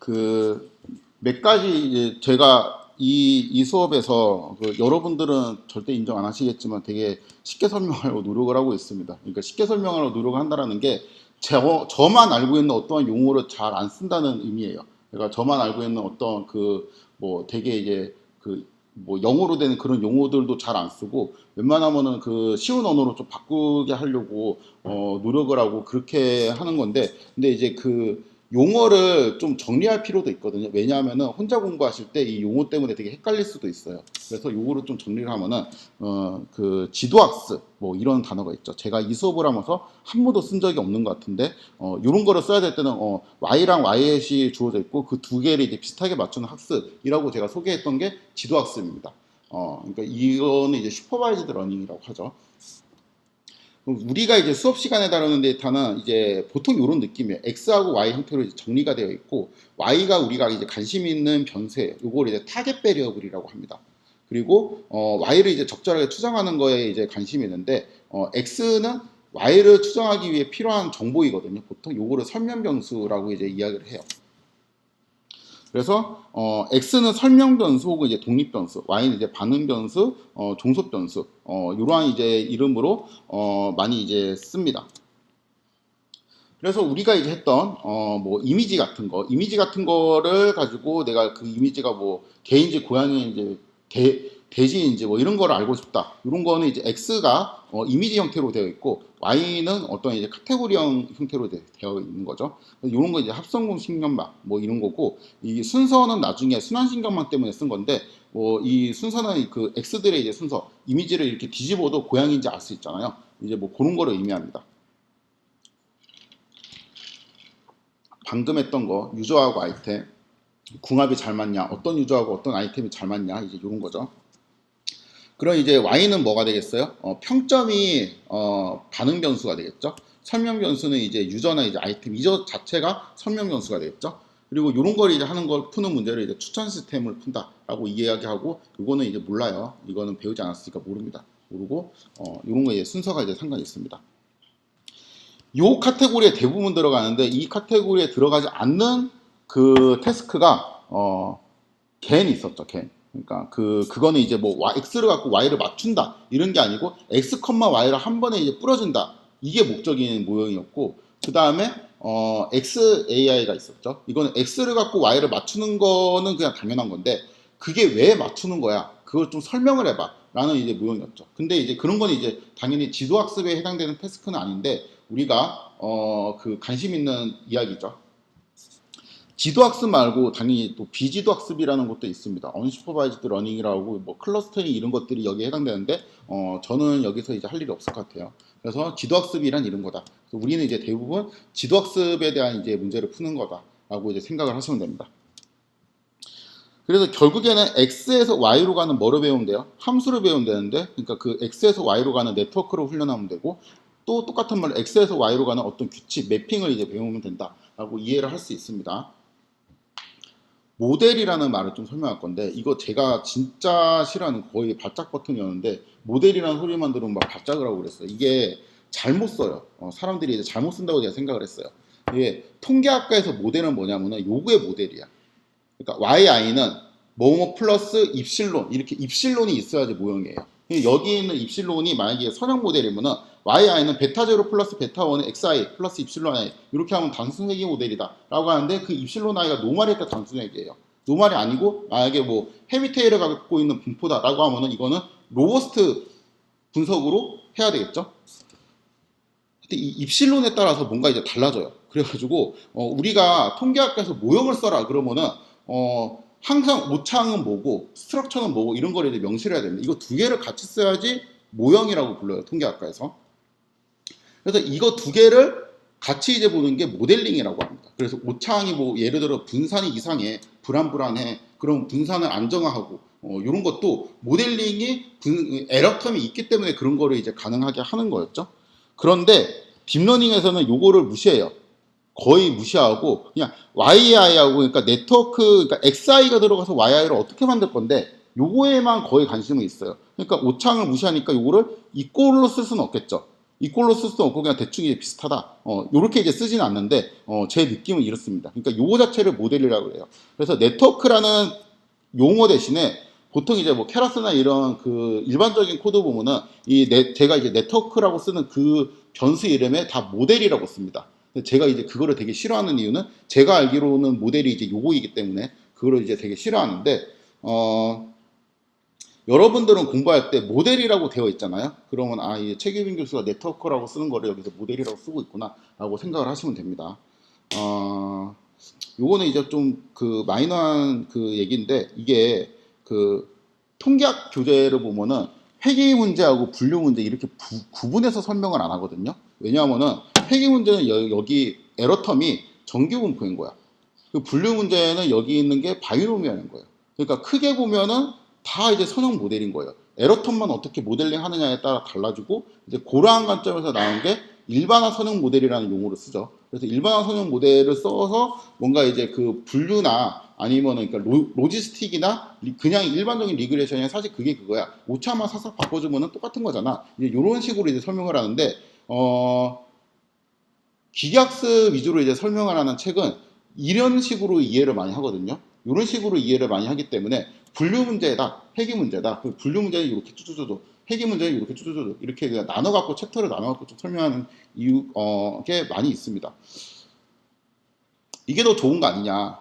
그 몇 가지 이제 제가 이 수업에서 여러분들은 절대 인정 안 하시겠지만 되게 쉽게 설명하려고 노력을 하고 있습니다. 그러니까 쉽게 설명하려고 노력을 한다는 게 저만 알고 있는 어떠한 용어를 잘 안 쓴다는 의미예요. 그러니까 저만 알고 있는 어떤 뭐 되게 이제 뭐 영어로 되는 그런 용어들도 잘 안 쓰고 웬만하면은 쉬운 언어로 좀 바꾸게 하려고 노력을 하고 그렇게 하는 건데, 근데 이제 용어를 좀 정리할 필요도 있거든요. 왜냐하면은 혼자 공부하실 때 이 용어 때문에 되게 헷갈릴 수도 있어요. 그래서 요거를 좀 정리를 하면은 지도학습 뭐 이런 단어가 있죠. 제가 이 수업을 하면서 한 번도 쓴 적이 없는 것 같은데 요런 거를 써야 될 때는 Y랑 Y햇이 주어져 있고 그 두 개를 이제 비슷하게 맞추는 학습이라고 제가 소개했던 게 지도학습입니다. 그러니까 이거는 이제 슈퍼바이즈드 러닝이라고 하죠. 우리가 이제 수업 시간에 다루는 데이터는 이제 보통 이런 느낌이에요. X하고 Y 형태로 이제 정리가 되어 있고, Y가 우리가 이제 관심 있는 변수예요. 요걸 이제 타겟 베리어블이라고 합니다. 그리고 Y를 이제 적절하게 추정하는 거에 이제 관심이 있는데, X는 Y를 추정하기 위해 필요한 정보이거든요. 보통 요거를 설명 변수라고 이제 이야기를 해요. 그래서 x는 설명 변수 혹은 이제 독립 변수, y는 이제 반응 변수, 종속 변수, 이러한 이제 이름으로 많이 이제 씁니다. 그래서 우리가 이제 했던 뭐 이미지 같은 거를 가지고 내가 그 이미지가 뭐 개인지 고양이인지 돼지인지 뭐 이런 거를 알고 싶다. 이런 거는 이제 X가 이미지 형태로 되어 있고 Y는 어떤 이제 카테고리형 형태로 되어 있는 거죠. 이런 거 이제 합성공 신경망 뭐 이런 거고, 이 순서는 나중에 순환신경망 때문에 쓴 건데 뭐 이 순서는 그 X들의 이제 순서, 이미지를 이렇게 뒤집어도 고양이인지 알 수 있잖아요. 이제 뭐 그런 거를 의미합니다. 방금 했던 거 유저하고 아이템 궁합이 잘 맞냐, 어떤 유저하고 어떤 아이템이 잘 맞냐, 이제 이런 거죠. 그럼 이제 Y는 뭐가 되겠어요? 평점이 반응 변수가 되겠죠. 설명 변수는 이제 유저나 이제 아이템 유저 자체가 설명 변수가 되겠죠. 그리고 이런 걸 이제 하는 걸 푸는 문제를 이제 추천 시스템을 푼다라고 이야기하고, 이거는 이제 몰라요. 이거는 배우지 않았으니까 모릅니다. 모르고 이런 거 이제 순서가 이제 상관이 있습니다. 요 카테고리에 대부분 들어가는데, 이 카테고리에 들어가지 않는 태스크가 겐이 있었죠. 겐. 그러니까 그거는 이제 뭐 x를 갖고 y를 맞춘다 이런 게 아니고 x, y를 한 번에 이제 뿌려준다, 이게 목적인 모형이었고, 그 다음에 xai가 있었죠. 이거는 x를 갖고 y를 맞추는 거는 그냥 당연한 건데 그게 왜 맞추는 거야, 그걸 좀 설명을 해봐 라는 이제 모형이었죠. 근데 이제 그런 건 이제 당연히 지도학습에 해당되는 태스크는 아닌데 우리가 관심 있는 이야기죠. 지도학습 말고 당연히 또 비지도학습이라는 것도 있습니다. 언슈퍼바이즈드 러닝이라고 뭐 클러스터링 이런 것들이 여기에 해당되는데 저는 여기서 이제 할 일이 없을 것 같아요. 그래서 지도학습이란 이런 거다. 그래서 우리는 이제 대부분 지도학습에 대한 이제 문제를 푸는 거다라고 이제 생각을 하시면 됩니다. 그래서 결국에는 x에서 y로 가는 뭐를 배우면 돼요? 함수를 배우면 되는데, 그러니까 그 x에서 y로 가는 네트워크를 훈련하면 되고, 또 똑같은 말로 x에서 y로 가는 어떤 규칙, 매핑을 이제 배우면 된다라고 이해를 할 수 있습니다. 모델이라는 말을 좀 설명할 건데, 이거 제가 진짜 싫어하는 거의 발작 버튼이었는데 모델이라는 소리만 들으면 막 발작을 하고 그랬어요. 이게 잘못 써요. 사람들이 이제 잘못 쓴다고 제가 생각을 했어요. 이게 통계학과에서 모델은 뭐냐면은 요거의 모델이야. 그러니까 yi는 뭐뭐 플러스 입실론, 이렇게 입실론이 있어야지 모형이에요. 여기 있는 입실론이 만약에 선형 모델이면은 yi는 베타 제로 플러스 베타 1은 xi 플러스 입실론 i, 이렇게 하면 단순회귀 모델이다 라고 하는데, 그 입실론 i가 노말일 때 단순회귀예요. 노말이 아니고 만약에 뭐 헤비테일을 갖고 있는 분포다 라고 하면은 이거는 로버스트 분석으로 해야 되겠죠. 근데 이 입실론에 따라서 뭔가 이제 달라져요. 그래가지고 우리가 통계학과에서 모형을 써라 그러면은 항상 오창은 뭐고 스트럭처는 뭐고 이런 걸 이제 명시를 해야 됩니다. 이거 두 개를 같이 써야지 모형이라고 불러요, 통계학과에서. 그래서 이거 두 개를 같이 이제 보는 게 모델링이라고 합니다. 그래서 오창이 뭐 예를 들어 분산이 이상해, 불안해, 그럼 분산을 안정화하고 이런 것도 모델링이 에러텀이 있기 때문에 그런 거를 이제 가능하게 하는 거였죠. 그런데 딥러닝에서는 요거를 무시해요. 거의 무시하고 그냥 YI하고, 그러니까 네트워크, 그러니까 XI가 들어가서 YI를 어떻게 만들 건데 요거에만 거의 관심이 있어요. 그러니까 오창을 무시하니까 요거를 이꼴로 쓸 수는 없겠죠. 이꼴로 쓸 수 없고 그냥 대충 이제 비슷하다. 요렇게 이제 쓰지는 않는데, 제 느낌은 이렇습니다. 그러니까 요거 자체를 모델이라고 해요. 그래서 네트워크라는 용어 대신에 보통 이제 뭐 케라스나 이런 그 일반적인 코드 보면은 제가 이제 네트워크라고 쓰는 그 변수 이름에 다 모델이라고 씁니다. 제가 이제 그거를 되게 싫어하는 이유는 제가 알기로는 모델이 이제 요거이기 때문에 그거를 이제 되게 싫어하는데, 여러분들은 공부할 때 모델이라고 되어 있잖아요. 그러면 이 최규빈 교수가 네트워크라고 쓰는 거를 여기서 모델이라고 쓰고 있구나 라고 생각을 하시면 됩니다. 요거는 이제 좀 그 마이너한 그 얘기인데, 이게 그 통계학 교재를 보면은 회계 문제하고 분류 문제 이렇게 구분해서 설명을 안 하거든요. 왜냐하면은 회계 문제는 여기 에러텀이 정규 분포인 거야. 그 분류 문제는 여기 있는 게 바이노미얼인 거예요. 그러니까 크게 보면은 다 이제 선형 모델인 거예요. 에러텀만 어떻게 모델링 하느냐에 따라 달라지고, 이제 그러한 관점에서 나온 게 일반화 선형 모델이라는 용어를 쓰죠. 그래서 일반화 선형 모델을 써서 뭔가 이제 그 분류나 아니면은 그러니까 로지스틱이나 그냥 일반적인 리그레이션이 사실 그게 그거야. 오차만 살짝 바꿔주면은 똑같은 거잖아. 이제 이런 식으로 이제 설명을 하는데, 기계학습 위주로 이제 설명을 하는 책은 이런 식으로 이해를 많이 하거든요. 이런 식으로 이해를 많이 하기 때문에 분류 문제다, 회계 문제다. 그 분류 문제는 이렇게 쭈쭈쭈쭈, 회계 문제는 이렇게 쭈쭈쭈쭈 이렇게 그냥 나눠갖고 챕터를 나눠갖고 좀 설명하는 이유 게 많이 있습니다. 이게 더 좋은 거 아니냐?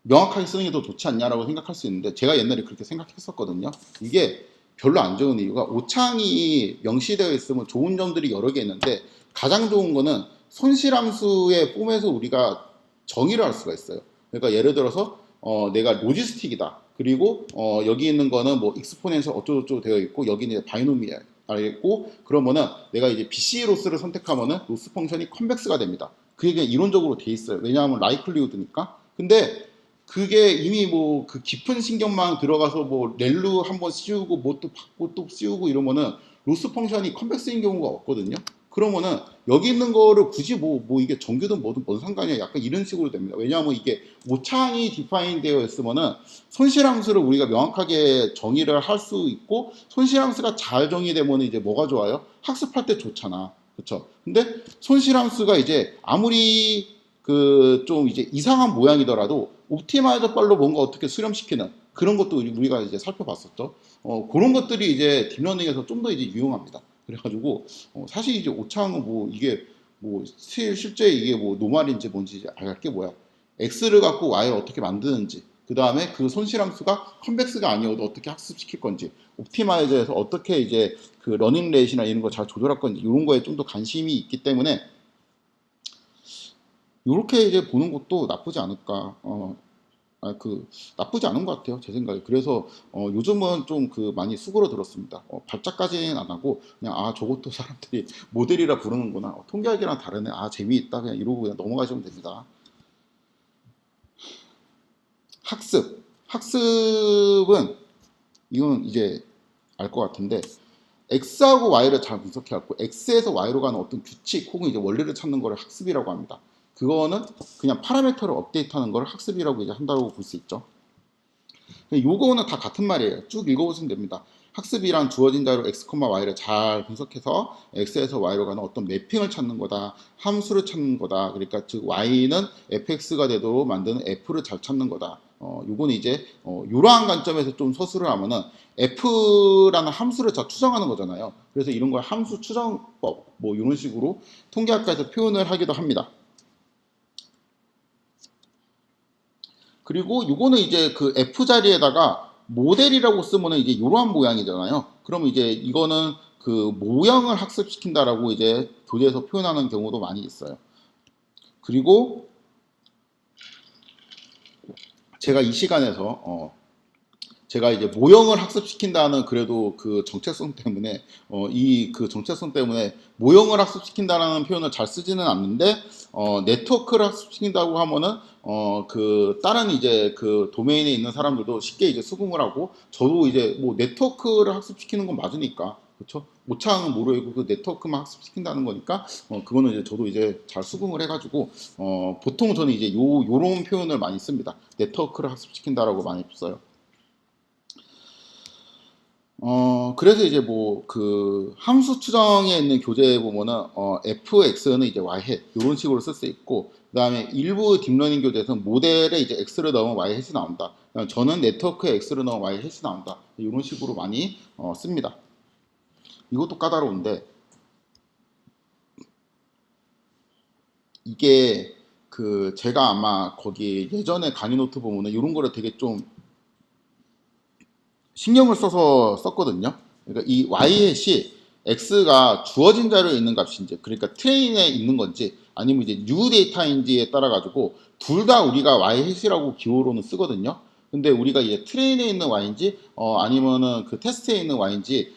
명확하게 쓰는 게 더 좋지 않냐라고 생각할 수 있는데, 제가 옛날에 그렇게 생각했었거든요. 이게 별로 안 좋은 이유가, 오창이 명시되어 있으면 좋은 점들이 여러 개 있는데 가장 좋은 거는 손실함수의 폼에서 우리가 정의를 할 수가 있어요. 그러니까 예를 들어서 내가 로지스틱이다. 그리고 여기 있는 거는 뭐 익스포넨셜 어쩌고저쩌고 되어 있고, 여기는 이제 바이노미얼 알겠고, 그러면은 내가 이제 BC 로스를 선택하면은 로스 펑션이 컨벡스가 됩니다. 그게 그냥 이론적으로 돼 있어요. 왜냐하면 라이클리우드니까. 근데 그게 이미 뭐 그 깊은 신경망 들어가서 뭐 렐루 한번 씌우고 뭐 또 받고 또 씌우고 이러면은 로스 펑션이 컨벡스인 경우가 없거든요. 그러면은 여기 있는 거를 굳이 뭐 이게 정규든 뭐든 뭔 상관이야, 약간 이런 식으로 됩니다. 왜냐하면 이게 오창이 디파인 되어 있으면은 손실함수를 우리가 명확하게 정의를 할 수 있고, 손실함수가 잘 정의되면 이제 뭐가 좋아요? 학습할 때 좋잖아. 그쵸? 근데 손실함수가 이제 아무리 그 좀 이제 이상한 모양이더라도 옵티마이저 발로 뭔가 어떻게 수렴시키는 그런 것도 우리가 이제 살펴봤었죠. 그런 것들이 이제 딥러닝에서 좀 더 이제 유용합니다. 그래가지고 사실 이제 오창은 뭐 이게 뭐 실제 이게 뭐 노말인지 뭔지 이제 알게 뭐야. X를 갖고 Y를 어떻게 만드는지, 그 다음에 그 손실함수가 컨벡스가 아니어도 어떻게 학습시킬 건지, 옵티마이저에서 어떻게 이제 그 러닝 레이트나 이런 거 잘 조절할 건지, 이런 거에 좀 더 관심이 있기 때문에 이렇게 이제 보는 것도 나쁘지 않을까. 나쁘지 않은 것 같아요, 제 생각에. 그래서 요즘은 좀 그 많이 수그러들었습니다. 발작까지는 안 하고 그냥 저것도 사람들이 모델이라 부르는구나. 통계학이랑 다르네. 재미있다. 그냥 이러고 그냥 넘어가시면 됩니다. 학습은 이건 이제 알 것 같은데, X하고 Y를 잘 분석해갖고 X에서 Y로 가는 어떤 규칙 혹은 이제 원리를 찾는 거를 학습이라고 합니다. 그거는 그냥 파라미터를 업데이트하는 걸 학습이라고 이제 한다고 볼 수 있죠. 요거는 다 같은 말이에요. 쭉 읽어보시면 됩니다. 학습이란 주어진 자료 x, y를 잘 분석해서 x에서 y로 가는 어떤 매핑을 찾는 거다. 함수를 찾는 거다. 그러니까 즉 y는 fx가 되도록 만드는 f를 잘 찾는 거다. 요거는 이제 이러한 관점에서 좀 서술을 하면은 f라는 함수를 잘 추정하는 거잖아요. 그래서 이런 걸 함수 추정법 뭐 이런 식으로 통계학과에서 표현을 하기도 합니다. 그리고 요거는 이제 그 F 자리에다가 모델이라고 쓰면은 이제 이러한 모양이잖아요. 그럼 이제 이거는 그 모형을 학습시킨다라고 이제 교재에서 표현하는 경우도 많이 있어요. 그리고 제가 이 시간에서 제가 이제 모형을 학습시킨다는 그래도 그 정체성 때문에 이 그 정체성 때문에 모형을 학습시킨다라는 표현을 잘 쓰지는 않는데, 네트워크를 학습시킨다고 하면은 그 다른 이제 그 도메인에 있는 사람들도 쉽게 이제 수긍을 하고, 저도 이제 뭐 네트워크를 학습시키는 건 맞으니까, 그렇죠? 모창은 모르고 그 네트워크만 학습시킨다는 거니까 그거는 이제 저도 이제 잘 수긍을 해가지고 보통 저는 이제 요런 표현을 많이 씁니다. 네트워크를 학습시킨다라고 많이 써요. 그래서 이제 뭐 그 함수 추정에 있는 교재에 보면은 fx는 이제 y hat 이런 식으로 쓸 수 있고, 그다음에 일부 딥러닝 교재에서는 모델에 이제 x를 넣으면 y hat이 나온다. 저는 네트워크에 x를 넣으면 y hat이 나온다. 이런 식으로 많이 씁니다. 이것도 까다로운데, 이게 그 제가 아마 거기 예전에 강의 노트 보면은 이런 거를 되게 좀 신경을 써서 썼거든요. 그러니까 이 y-hat이 x가 주어진 자료에 있는 값인지, 그러니까 트레인에 있는 건지 아니면 이제 뉴 데이터인지에 따라 가지고 둘 다 우리가 y-hat이라고 기호로는 쓰거든요. 근데 우리가 이제 트레인에 있는 y인지 아니면은 그 테스트에 있는 y인지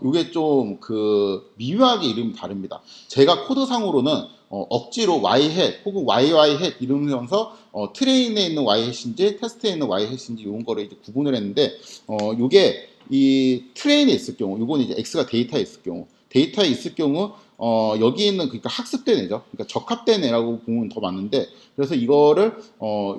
이게 좀 그 미묘하게 이름이 다릅니다. 제가 코드상으로는 억지로 y-hat 혹은 y-y-hat 이러면서 트레인에 있는 y-hat인지 테스트에 있는 y-hat인지 이런 거를 이제 구분을 했는데, 요게 이 트레인에 있을 경우, 요건 이제 x가 데이터에 있을 경우, 데이터에 있을 경우 여기 있는 그러니까 학습된 애죠. 그러니까 적합된 애라고 보면 더 맞는데, 그래서 이거를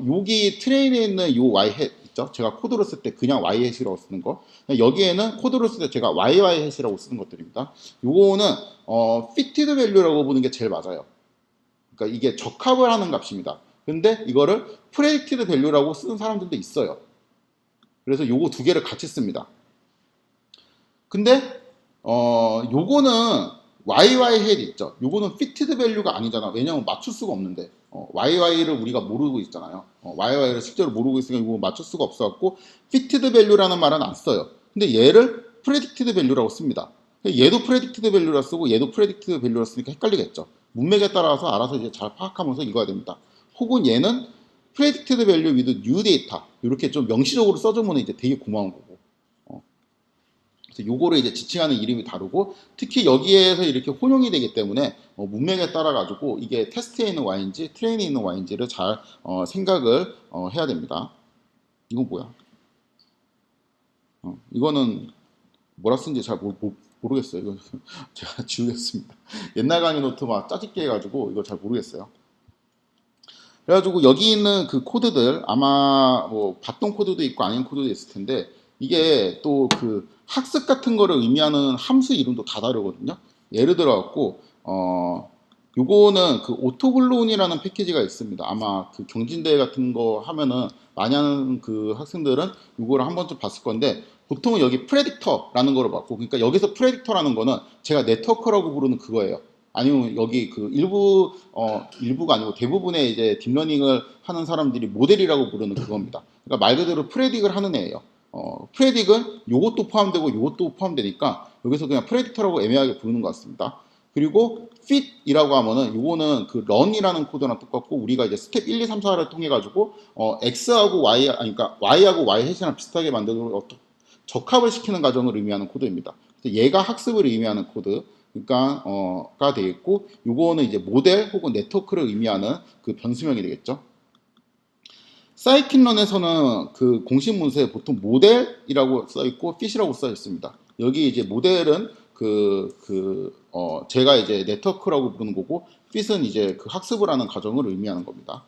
여기 트레인에 있는 요 y-hat 있죠. 제가 코드로 쓸 때 그냥 y-hat이라고 쓰는 거. 여기에는 코드로 쓸 때 제가 y-y-hat이라고 쓰는 것들입니다. 요거는 fitted value라고 보는 게 제일 맞아요. 그러니까 이게 적합을 하는 값입니다. 근데 이거를 predicted value라고 쓰는 사람들도 있어요. 그래서 요거 두 개를 같이 씁니다. 근데 요거는 YY head 있죠. 요거는 fitted value가 아니잖아. 왜냐면 맞출 수가 없는데. YY를 우리가 모르고 있잖아요. YY를 실제로 모르고 있으니까 이거 맞출 수가 없어갖고 fitted value라는 말은 안 써요. 근데 얘를 predicted value라고 씁니다. 얘도 predicted value라 쓰고 얘도 predicted value라 쓰니까 헷갈리겠죠. 문맥에 따라서 알아서 이제 잘 파악하면서 읽어야 됩니다. 혹은 얘는 predicted value with new data 이렇게 좀 명시적으로 써주면 이제 되게 고마운 거고. 그래서 요거를 이제 지칭하는 이름이 다르고, 특히 여기에서 이렇게 혼용이 되기 때문에 문맥에 따라 가지고 이게 테스트에 있는 y인지 트레인에 있는 y인지를 잘 생각을 해야 됩니다. 이건 뭐야? 이거는 뭐라 쓴지 잘 모르겠어요. 이거 제가 지우겠습니다. 옛날 강의 노트 막 짜집게 해가지고 이거 잘 모르겠어요. 그래가지고 여기 있는 그 코드들 아마 뭐 봤던 코드도 있고 아닌 코드도 있을 텐데, 이게 또 그 학습 같은 거를 의미하는 함수 이름도 다 다르거든요. 예를 들어 갖고 요거는 그 오토글론이라는 패키지가 있습니다. 아마 그 경진대회 같은 거 하면은 많이 하는 그 학생들은 요거를 한 번쯤 봤을 건데, 보통 여기 프레딕터라는 거를 봤고, 그러니까 여기서 프레딕터라는 거는 제가 네트워크라고 부르는 그거예요. 아니면 여기 그 일부가 아니고 대부분의 이제 딥러닝을 하는 사람들이 모델이라고 부르는 그겁니다. 그러니까 말 그대로 프레딕을 하는 애예요. 프레딕은 요것도 포함되고 요것도 포함되니까 여기서 그냥 프레딕터라고 애매하게 부르는 것 같습니다. 그리고 fit이라고 하면은 요거는 그 run이라는 코드랑 똑같고, 우리가 이제 스텝 1, 2, 3, 4를 통해 가지고 x하고 y 그러니까 y하고 y 햇이랑 비슷하게 만들고 적합을 시키는 과정을 의미하는 코드입니다. 그래서 얘가 학습을 의미하는 코드. 그러니까 가 되겠고, 요거는 이제 모델 혹은 네트워크를 의미하는 그 변수명이 되겠죠. 사이킨런에서는 그 공식 문서에 보통 모델이라고 써 있고 fit이라고 써 있습니다. 여기 이제 모델은 제가 이제 네트워크라고 부르는 거고, fit은 이제 그 학습을 하는 과정을 의미하는 겁니다.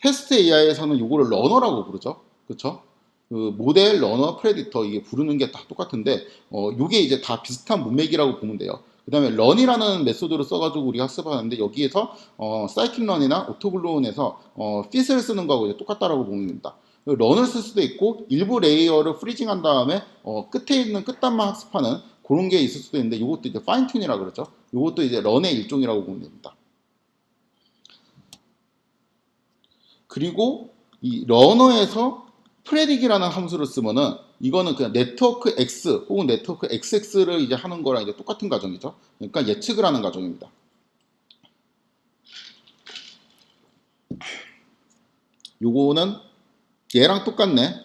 테스트 AI에서는 요거를 러너라고 부르죠. 그렇죠? 그 모델, 러너, 프레디터 이게 부르는 게 다 똑같은데 요게 이제 다 비슷한 문맥이라고 보면 돼요. 그 다음에 런이라는 메소드를 써가지고 우리가 학습하는데, 여기에서 사이클런이나 오토글론에서 fit을 쓰는 거하고 이제 똑같다라고 보면 됩니다. 런을 쓸 수도 있고 일부 레이어를 프리징한 다음에 끝에 있는 끝단만 학습하는 그런 게 있을 수도 있는데, 이것도 이제 파인튠이라고 그러죠. 이것도 이제 런의 일종이라고 보면 됩니다. 그리고 이 러너에서 프레딕이라는 함수를 쓰면은 이거는 그냥 네트워크 X 혹은 네트워크 XX를 이제 하는 거랑 이제 똑같은 과정이죠. 그러니까 예측을 하는 과정입니다. 요거는 얘랑 똑같네.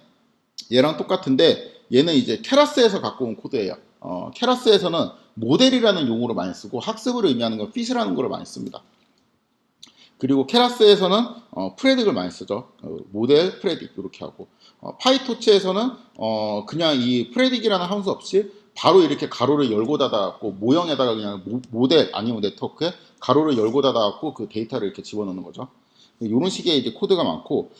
얘랑 똑같은데 얘는 이제 케라스에서 갖고 온 코드예요. 케라스에서는 모델이라는 용어를 많이 쓰고 학습을 의미하는 건 fit이라는 걸 많이 씁니다. 그리고 케라스에서는 프레딕을 많이 쓰죠. 모델 프레딕 이렇게 하고, 파이토치에서는 그냥 이 프레딕이라는 함수 없이 바로 이렇게 가로를 열고 닫아갖고 모형에다가 그냥 모델 아니면 네트워크에 가로를 열고 닫아갖고 그 데이터를 이렇게 집어넣는 거죠. 이런 식의 이제 코드가 많고,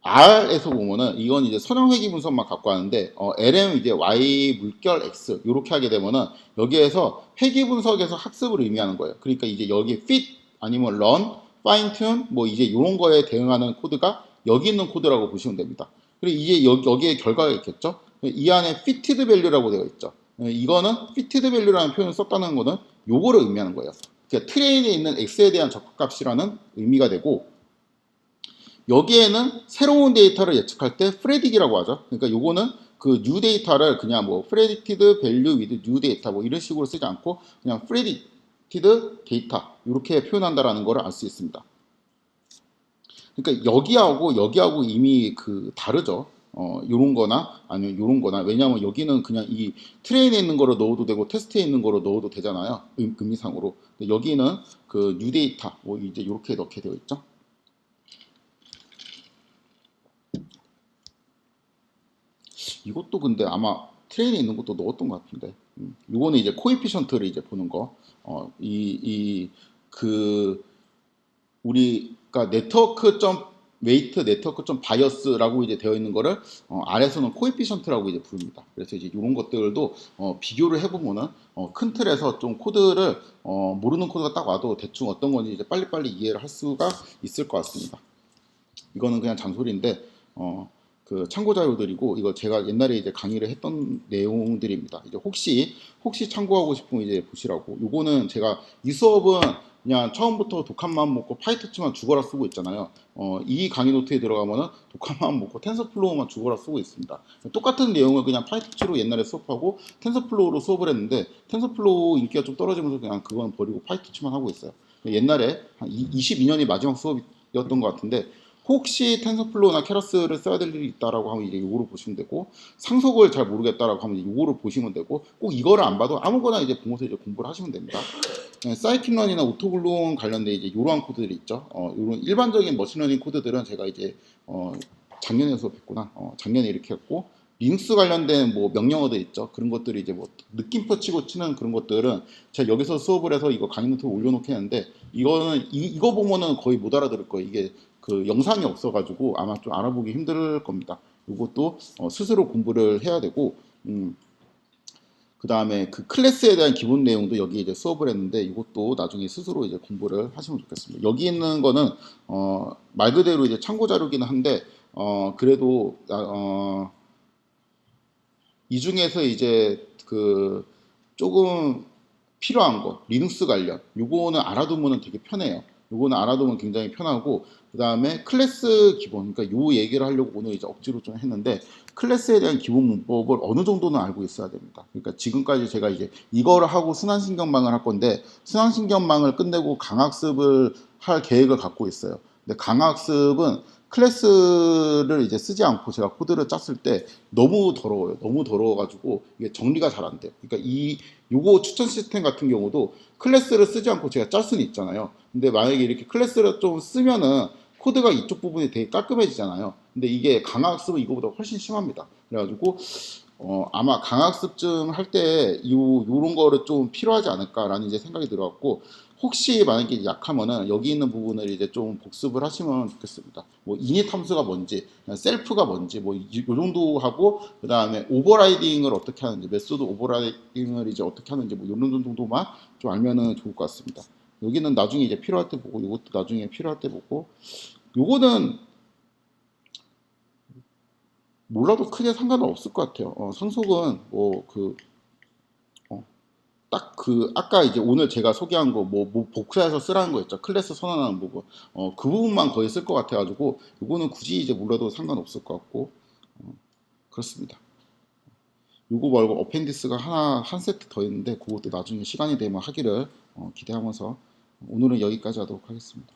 R에서 보면은 이건 이제 선형 회귀 분석만 갖고 왔는데 LM 이제 Y 물결 X 이렇게 하게 되면은 여기에서 회귀 분석에서 학습을 의미하는 거예요. 그러니까 이제 여기 fit 아니면 run, fine tune 뭐 이제 이런 거에 대응하는 코드가 여기 있는 코드라고 보시면 됩니다. 그리고 이제 여기에 결과가 있겠죠. 이 안에 fitted value라고 되어 있죠. 이거는 fitted value라는 표현을 썼다는 거는 요거를 의미하는 거예요. 그러니까 트레인에 있는 X에 대한 적합값이라는 의미가 되고, 여기에는 새로운 데이터를 예측할 때 프레딕이라고 하죠. 그러니까 요거는 그 new 데이터를 그냥 뭐 predicted value with new data 뭐 이런 식으로 쓰지 않고 그냥 predicted data 이렇게 표현한다라는 걸 알 수 있습니다. 그러니까 여기하고 이미 그 다르죠. 요런 거나 아니면 요런 거나, 왜냐하면 여기는 그냥 이 트레인에 있는 거로 넣어도 되고 테스트에 있는 거로 넣어도 되잖아요. 의미상으로. 근데 여기는 그 new data 뭐 이제 이렇게 넣게 되어 있죠. 이것도 근데 아마 트레인에 있는 것도 넣었던 것 같은데. 요거는 이제 코에피션트를 이제 보는 거. 그 우리가 네트워크 점 웨이트, 네트워크 점 바이어스라고 이제 되어 있는 거를 아래서는 코에피션트라고 이제 부릅니다. 그래서 이제 이런 것들도 비교를 해보면은 큰 틀에서 좀 코드를 모르는 코드가 딱 와도 대충 어떤 건지 이제 빨리빨리 이해를 할 수가 있을 것 같습니다. 이거는 그냥 잔소리인데 그 참고 자료들이고, 이거 제가 옛날에 이제 강의를 했던 내용들입니다. 이제 혹시 참고하고 싶으면 이제 보시라고. 요거는 제가 이 수업은 그냥 처음부터 독학만 먹고 파이터치만 죽어라 쓰고 있잖아요. 이 강의 노트에 들어가면은 독학만 먹고 텐서플로우만 죽어라 쓰고 있습니다. 똑같은 내용을 그냥 파이터치로 옛날에 수업하고 텐서플로우로 수업을 했는데 텐서플로우 인기가 좀 떨어지면서 그냥 그건 버리고 파이터치만 하고 있어요. 옛날에 한 22년이 마지막 수업이었던 것 같은데, 혹시 텐서플로우나 케라스를 써야 될 일이 있다라고 하면 이제 요거를 보시면 되고, 상속을 잘 모르겠다라고 하면 이제 요거를 보시면 되고, 꼭 이거를 안 봐도 아무거나 이제 보면서 이제 공부를 하시면 됩니다. 사이킨런이나 오토글론 관련된 이제 이러한 코드들이 있죠. 이런 일반적인 머신러닝 코드들은 제가 이제 작년에 수업했구나. 작년에 이렇게 했고, 리눅스 관련된 뭐 명령어들 있죠. 그런 것들이 이제 뭐 느낌표 치고 치는 그런 것들은 제가 여기서 수업을 해서 이거 강의 노트에 올려놓긴 했는데, 이거는 이거 보면은 거의 못 알아들을 거예요. 이게 그 영상이 없어가지고 아마 좀 알아보기 힘들 겁니다. 이것도 스스로 공부를 해야 되고, 그 다음에 그 클래스에 대한 기본 내용도 여기 이제 수업을 했는데, 이것도 나중에 스스로 이제 공부를 하시면 좋겠습니다. 여기 있는 거는 말 그대로 이제 참고 자료기는 한데, 그래도 이 중에서 이제 그 조금 필요한 거, 리눅스 관련 요거는 알아두면 되게 편해요. 요거는 알아두면 굉장히 편하고, 그 다음에 클래스 기본, 그러니까 요 얘기를 하려고 오늘 이제 억지로 좀 했는데, 클래스에 대한 기본 문법을 어느 정도는 알고 있어야 됩니다. 그러니까 지금까지 제가 이제 이거를 하고 순환신경망을 할 건데, 순환신경망을 끝내고 강학습을 할 계획을 갖고 있어요. 근데 강학습은 클래스를 이제 쓰지 않고 제가 코드를 짰을 때 너무 더러워요. 너무 더러워가지고 이게 정리가 잘 안 돼요. 그러니까 요거 추천 시스템 같은 경우도 클래스를 쓰지 않고 제가 짤 수는 있잖아요. 근데 만약에 이렇게 클래스를 좀 쓰면은 코드가 이쪽 부분이 되게 깔끔해지잖아요. 근데 이게 강학습은 이거보다 훨씬 심합니다. 그래가지고 아마 강학습증 할 때 요런 거를 좀 필요하지 않을까라는 이제 생각이 들어갖고, 혹시 만약에 약하면은 여기 있는 부분을 이제 좀 복습을 하시면 좋겠습니다. 뭐 이닛 함수가 뭔지, 셀프가 뭔지, 뭐 요 정도 하고, 그 다음에 오버라이딩을 어떻게 하는지, 메소드 오버라이딩을 이제 어떻게 하는지, 뭐 요런 정도만 좀 알면은 좋을 것 같습니다. 여기는 나중에 이제 필요할 때 보고, 요것도 나중에 필요할 때 보고, 요거는 몰라도 크게 상관은 없을 것 같아요. 상속은 딱 그 아까 이제 오늘 제가 소개한 거 뭐 복사해서 쓰라는 거 있죠. 클래스 선언하는 부분. 그 부분만 거의 쓸 것 같아가지고 이거는 굳이 이제 몰라도 상관없을 것 같고 그렇습니다. 요거 말고 어펜디스가 한 세트 더 있는데 그것도 나중에 시간이 되면 하기를 기대하면서 오늘은 여기까지 하도록 하겠습니다.